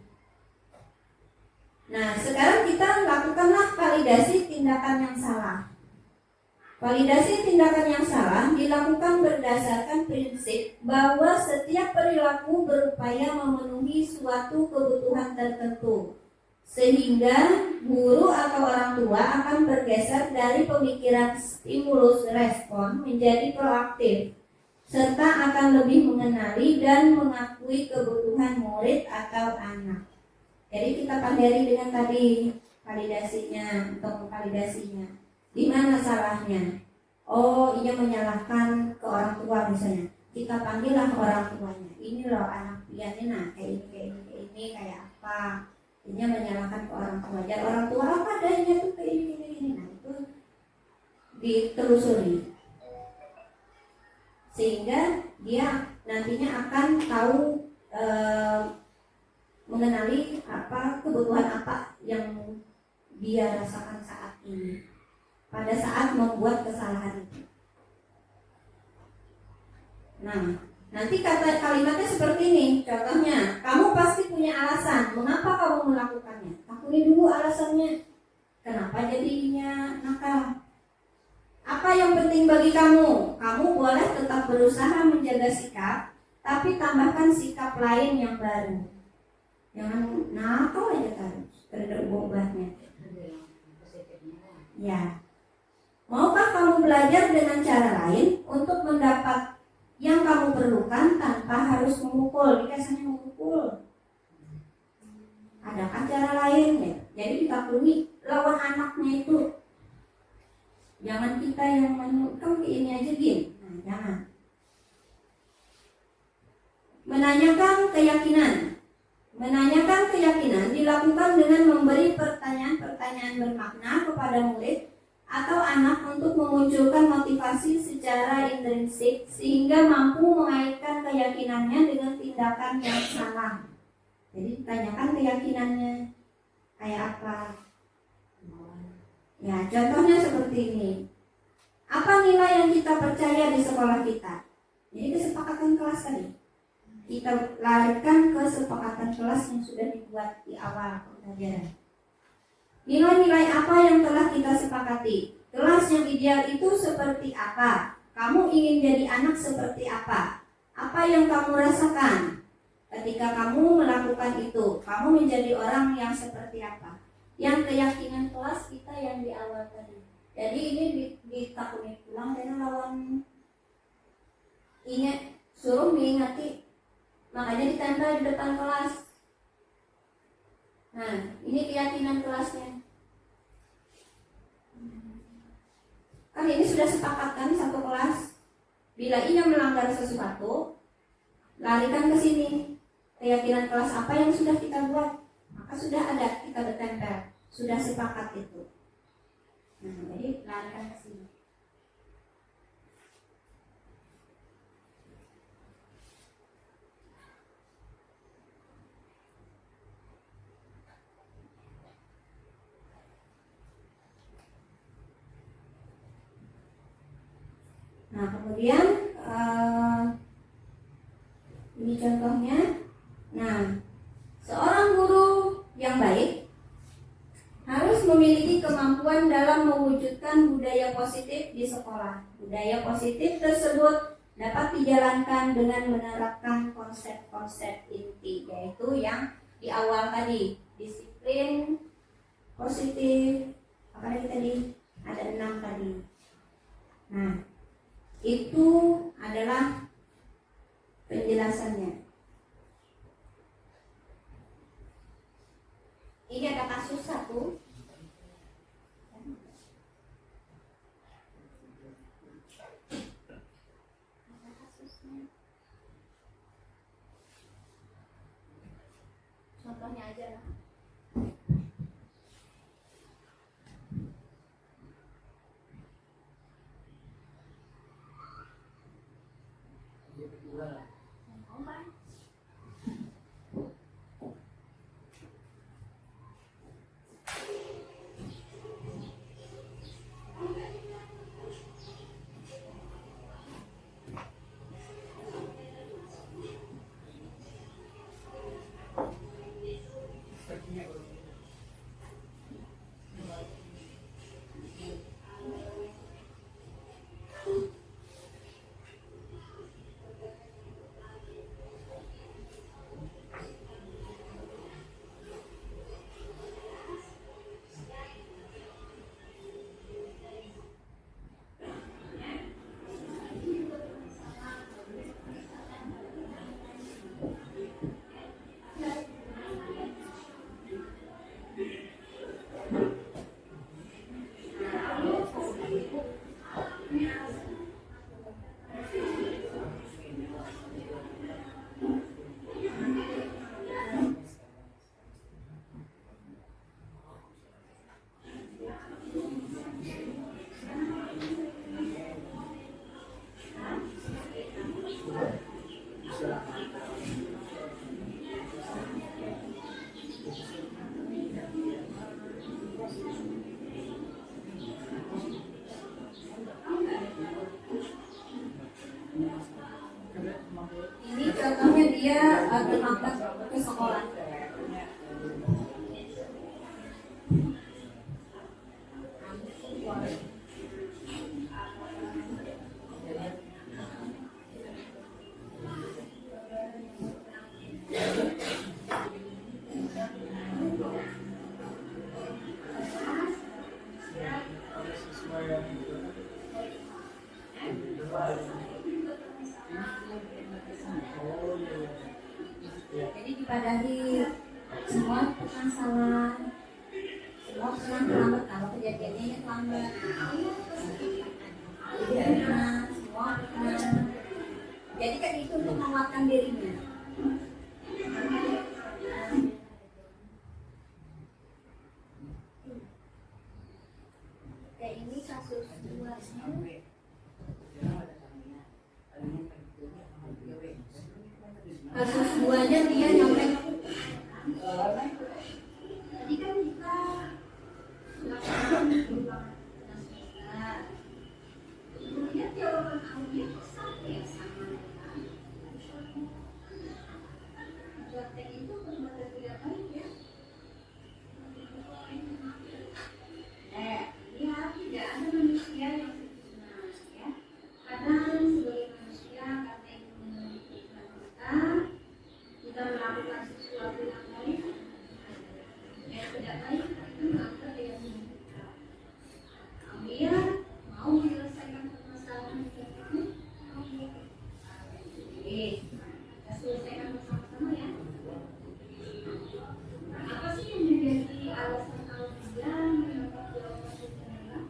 Nah, sekarang kita lakukanlah validasi tindakan yang salah. Validasi tindakan yang salah dilakukan berdasarkan prinsip bahwa setiap perilaku berupaya memenuhi suatu kebutuhan tertentu, sehingga guru atau orang tua akan bergeser dari pemikiran stimulus respon menjadi proaktif, serta akan lebih mengenali dan mengakui kebutuhan murid atau anak. Jadi kita pelajari dengan tadi validasinya, untuk memvalidasinya. Di mana salahnya? Oh, ia menyalahkan ke orang tua misalnya. Kita panggillah orang tuanya. Ini loh anak piannya, nah kayak ini, kayak apa? Ia menyalahkan ke orang tua. Dan orang tua apa adanya tuh kayak ini. Nah itu ditelusuri. Sehingga dia nantinya akan tahu mengenali apa kebutuhan apa yang dia rasakan saat ini pada saat membuat kesalahan itu. Nah, nanti kalimatnya seperti ini. Contohnya, kamu pasti punya alasan mengapa kamu melakukannya. Akuni dulu alasannya. Kenapa jadinya nakal? Apa yang penting bagi kamu? Kamu boleh tetap berusaha menjaga sikap, tapi tambahkan sikap lain yang baru. Jangan nakal aja terus, terhadap obatnya. Ya. Maukah kamu belajar dengan cara lain untuk mendapat yang kamu perlukan tanpa harus memukul? Biasanya memukul. Adakah cara lain ya? Jadi ditaklumi lawan anaknya itu. Jangan kita yang kamu ini aja gini. Nah, Jangan. Menanyakan keyakinan. Menanyakan keyakinan dilakukan dengan memberi pertanyaan-pertanyaan bermakna kepada murid atau anak untuk memunculkan motivasi secara intrinsik sehingga mampu mengaitkan keyakinannya dengan tindakan yang salah. Jadi tanyakan keyakinannya kayak apa. Ya, contohnya seperti ini. Apa nilai yang kita percaya di sekolah kita? Jadi kesepakatan kelas tadi. Kita larikan kesepakatan kelas yang sudah dibuat di awal pembelajaran. Nilai-nilai apa yang telah kita sepakati? Kelas yang ideal itu seperti apa? Kamu ingin jadi anak seperti apa? Apa yang kamu rasakan ketika kamu melakukan itu? Kamu menjadi orang yang seperti apa? Yang keyakinan kelas kita yang di awal tadi. Jadi ini ditakuni pulang dan lawan ingat, suruh mengingati. Makanya ditempel di depan kelas. Nah, ini keyakinan kelasnya. Kan ini sudah sepakat kan satu kelas. Bila ia melanggar sesuatu, larikan ke sini. Keyakinan kelas apa yang sudah kita buat? Maka sudah ada, kita bertempel. Sudah sepakat itu. Nah, jadi larikan ke sini. Nah, kemudian ini contohnya. Nah, seorang guru yang baik harus memiliki kemampuan dalam mewujudkan budaya positif di sekolah. Budaya positif tersebut dapat dijalankan dengan menerapkan konsep-konsep inti, yaitu yang di awal tadi, disiplin positif. Apa lagi tadi? Ada 6 tadi. Nah, itu adalah penjelasannya. Ini ada kasus satu. Contohnya aja lah. Ini contohnya dia berangkat ke sekolah. Jadi dipadahi semua tukang salah, semua pernah terlambat kalau kejadiannya terlambat. Jadi semua Jadi kan itu untuk menguatkan dirinya. Kayak ini kasus luasnya. Kasus duanya dia nyampe. Tadi kan kita kemudian jawaban kamunya sama ya sama. Praktek itu benar-benar tidak baik ya. Ya tidak ada manusia yang sempurna ya. Kadang sebagai manusia karena itu menentukan kita melakukan sesuatu yang baik, yang tidak baik itu maka tidak menentukan. Dia mau menyelesaikan permasalahan itu, kita selesaikan bersama-sama ya. Apa sih yang menjadi alasan kalau dia mendapat jawaban itu adalah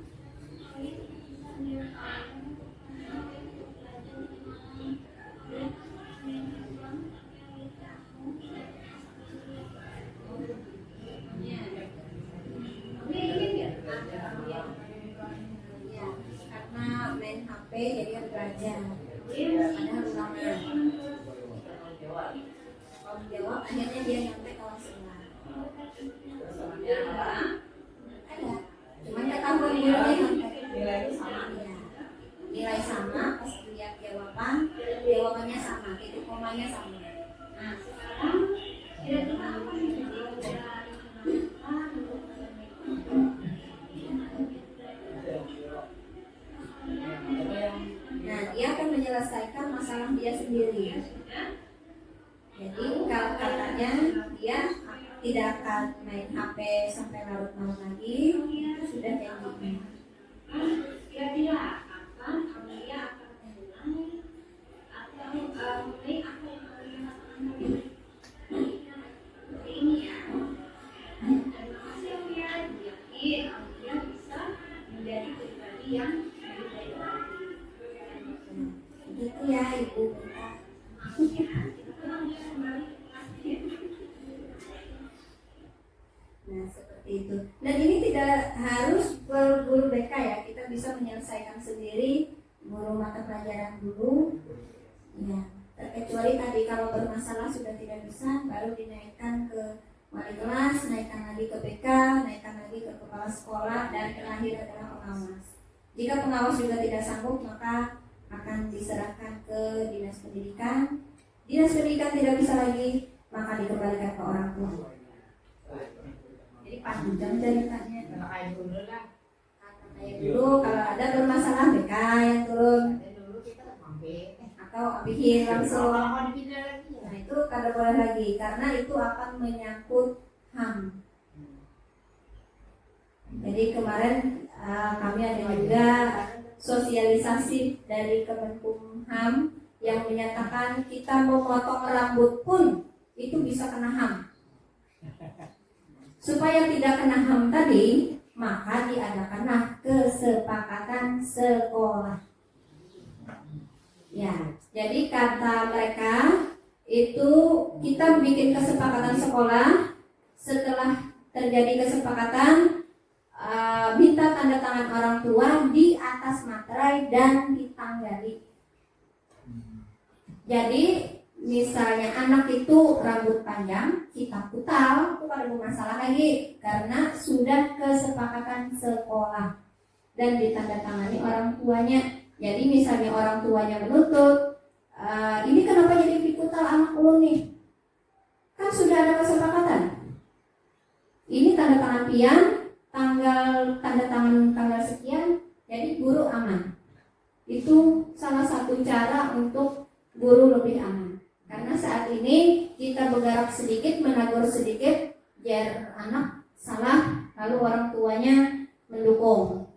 karena main HP jadi yang belajar padahal ulangan kalau dijawab akhirnya dia nyampe kelas sebelah ada cuman ketahuan gurunya nyampe nilai sama ya nilai sama pas lihat jawabannya sama titik komanya sama. Nah sekarang kira-kira apa sih nah dia akan menyelesaikan masalah dia sendiri. Jadi kalau katanya dia tidak akan main HP sampai larut malam lagi, itu sudah janjinya. Kira-kira akan dia akan mengulangi atau mulai apa yang kalian lakukan ini ya. Dan hasil dia yakin dia bisa menjadi pribadi yang lebih baik lagi. Begitu ya Ibu. Nah seperti itu. Dan ini tidak harus berguru BK ya, kita bisa menyelesaikan sendiri guru mata pelajaran dulu. Ya, terkecuali tadi kalau bermasalah sudah tidak bisa, baru dinaikkan ke wali kelas, naikkan lagi ke BK, naikkan lagi ke kepala sekolah, dan terakhir adalah pengawas. Jika pengawas juga tidak sanggup, maka akan diserahkan ke dinas pendidikan. Dinas pendidikan tidak bisa lagi, maka dikembalikan ke orang tua. Jadi panjang ceritanya. Kalau kayak dulu lah. Kayak dulu kalau ada bermasalah BK yang turun. Dulu kita mampir. Atau abihin langsung. Kalau mau dipindah lagi ya. Nah itu kada boleh lagi karena itu akan menyangkut HAM. Jadi kemarin kami ada juga sosialisasi dari Kemenkumham yang menyatakan kita memotong rambut pun itu bisa kena HAM. Supaya tidak kena HAM tadi, maka diadakanlah kesepakatan sekolah. Ya, jadi kata mereka itu kita bikin kesepakatan sekolah. Setelah terjadi kesepakatan, minta tanda tangan orang tua di atas materai dan ditanggali. Jadi misalnya anak itu rambut panjang, kita putal, itu ada masalah lagi karena sudah kesepakatan sekolah dan ditandatangani orang tuanya. Jadi misalnya orang tuanya menuntut, ini kenapa jadi diputal anak lu nih? Kan sudah ada kesepakatan. Ini tanda tangan pian, tanda tangan tanggal sekian, jadi guru aman. Itu salah satu cara untuk guru lebih aman. Karena saat ini kita bergerak sedikit, menegur sedikit, biar anak salah, lalu orang tuanya mendukung.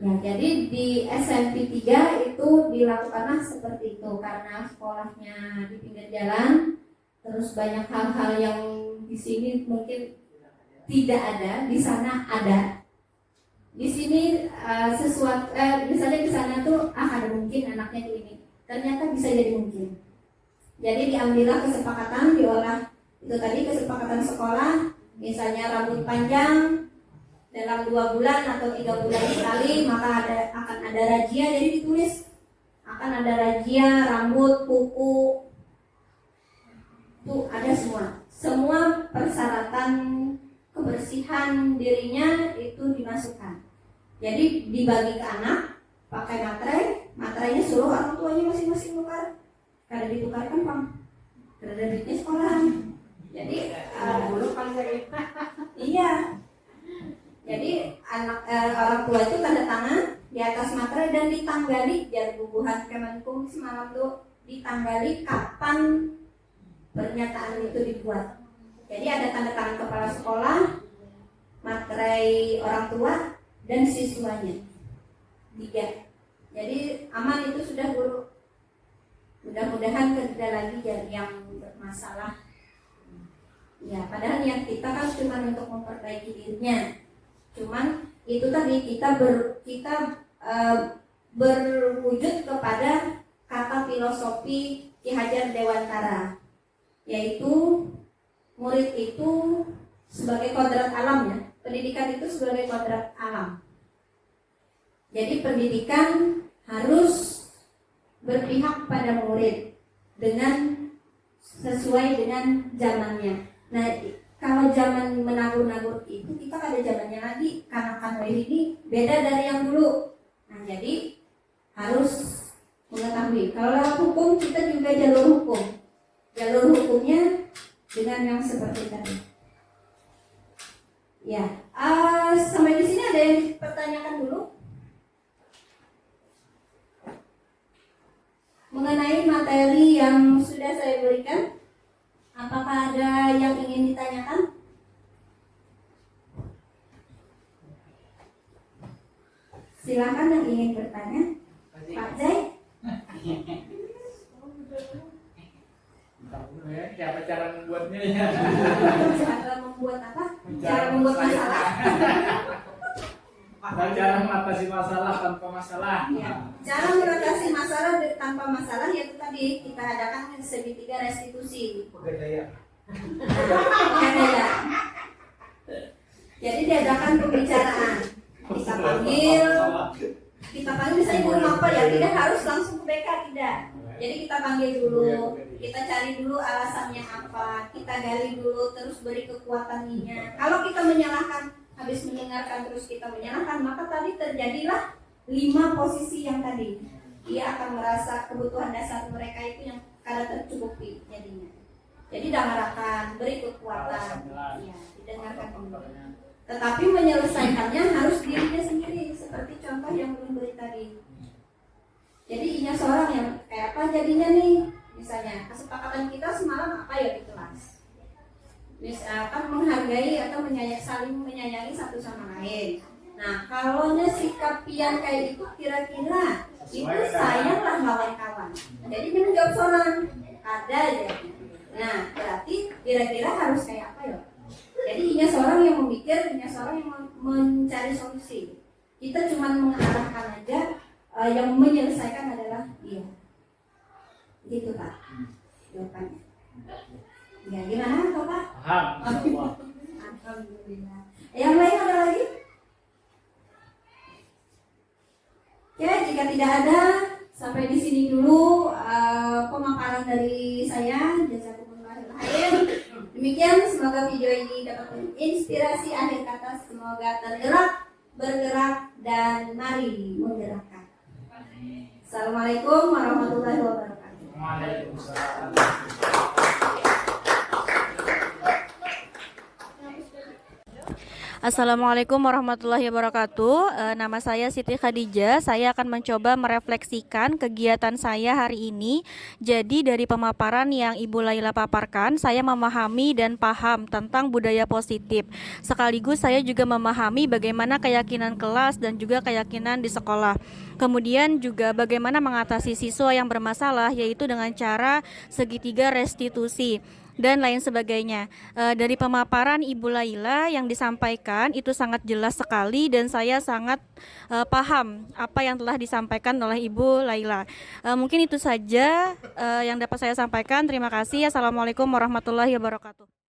Ya, jadi di SMP 3 itu dilakukanlah seperti itu karena sekolahnya di pinggir jalan, terus banyak hal-hal yang di sini mungkin tidak ada, di sana ada. di sini sesuatu misalnya di sana tuh ada mungkin anaknya tuh ini, ternyata bisa jadi mungkin. Jadi diambillah kesepakatan, diolah itu tadi kesepakatan sekolah, misalnya rambut panjang dalam 2 bulan atau 3 bulan sekali, maka akan ada razia. Jadi ditulis akan ada razia rambut, kuku, tuh ada semua persyaratan kebersihan dirinya itu dimasukkan. Jadi dibagi ke anak pakai materainya suruh orang tuanya masing-masing tukar. Karena ditukarkan Bang, kreditnya sekolah. Jadi dulu kan dari iya. Jadi orang tua itu tanda tangan di atas materai dan ditanggali jar bubuhan Kemenkum semalam tuh ditanggali kapan pernyataan itu dibuat. Jadi ada tanda tangan kepala sekolah, materai orang tua dan siswanya 3. Jadi aman itu sudah guru. Mudah-mudahan tidak lagi jadi yang bermasalah. Ya, padahal niat kita kan cuma untuk memperbaiki dirinya. Cuman itu tadi kita berwujud kepada kata filosofi Ki Hajar Dewantara, yaitu murid itu sebagai kodrat alam ya. Pendidikan itu sebagai kodrat alam. Jadi pendidikan harus berpihak pada murid dengan sesuai dengan zamannya. Nah, kalau zaman menagur-nagur itu kita ada zamannya lagi. Kanak-kanak ini beda dari yang dulu. Nah, jadi harus mengetahui. Kalau lewat hukum kita juga jalur hukum. Jalur hukumnya dengan yang seperti tadi. Ya, sampai di sini ada yang dipertanyakan dulu mengenai materi yang sudah saya berikan. Apakah ada yang ingin ditanyakan? Silakan yang ingin bertanya. Pak Zai. Siapa cara membuatnya ya? Cara membuat apa? Cara membuat masalah. Cara mengatasi masalah tanpa masalah. Ya. Cara mengatasi masalah tanpa masalah yaitu tadi kita adakan segitiga restitusi. Pegadaian. Ya. Jadi diadakan pembicaraan. Kita panggil misalnya guru apa ya, tidak harus langsung ke BK, tidak. Jadi kita panggil dulu, kita cari dulu alasannya apa, kita gali dulu, terus beri kekuatannya. Kalau kita menyalahkan, habis mendengarkan terus kita menyalahkan, maka tadi terjadilah 5 posisi yang tadi. Dia akan merasa kebutuhan dasar mereka itu yang kada tercukupi jadinya. Jadi dengarkan, beri kekuatan, ya, didengarkan dulu. Tetapi menyelesaikannya harus dirinya sendiri, seperti contoh yang belum beri tadi. Jadi inya seorang yang kayak apa jadinya nih, misalnya kesepakatan kita semalam apa ya di kelas. Misalkan menghargai atau saling menyayangi satu sama lain. Nah, kalau sikap pian kayak itu kira-kira itu sayanglah lawan kawan. Jadi dia menjawab seorang ada aja. Nah, berarti kira-kira harus kayak apa ya? Jadi inya seorang yang memikir, inya seorang yang mencari solusi. Kita cuma mengarahkan aja, yang menyelesaikan adalah dia. Gitu Pak jawabannya. Ya gimana Bapak? Paham. Alhamdulillah. Yang lain ada lagi? Oke, jika tidak ada, sampai di sini dulu pemaparan dari saya. Jazakumullah khair. Demikian, semoga video ini dapat menginspirasi. Akhir kata, semoga tergerak, bergerak, dan mari menggerakkan. Assalamualaikum warahmatullahi wabarakatuh. Waalaikumsalam. Assalamualaikum warahmatullahi wabarakatuh. Nama saya Siti Khadijah. Saya akan mencoba merefleksikan kegiatan saya hari ini. Jadi dari pemaparan yang Ibu Laila paparkan, saya memahami dan paham tentang budaya positif. Sekaligus saya juga memahami bagaimana keyakinan kelas dan juga keyakinan di sekolah. Kemudian juga bagaimana mengatasi siswa yang bermasalah, yaitu dengan cara segitiga restitusi. dan lain sebagainya. Dari pemaparan Ibu Laila yang disampaikan itu sangat jelas sekali dan saya sangat paham apa yang telah disampaikan oleh Ibu Laila. Mungkin itu saja yang dapat saya sampaikan. Terima kasih. Assalamualaikum warahmatullahi wabarakatuh.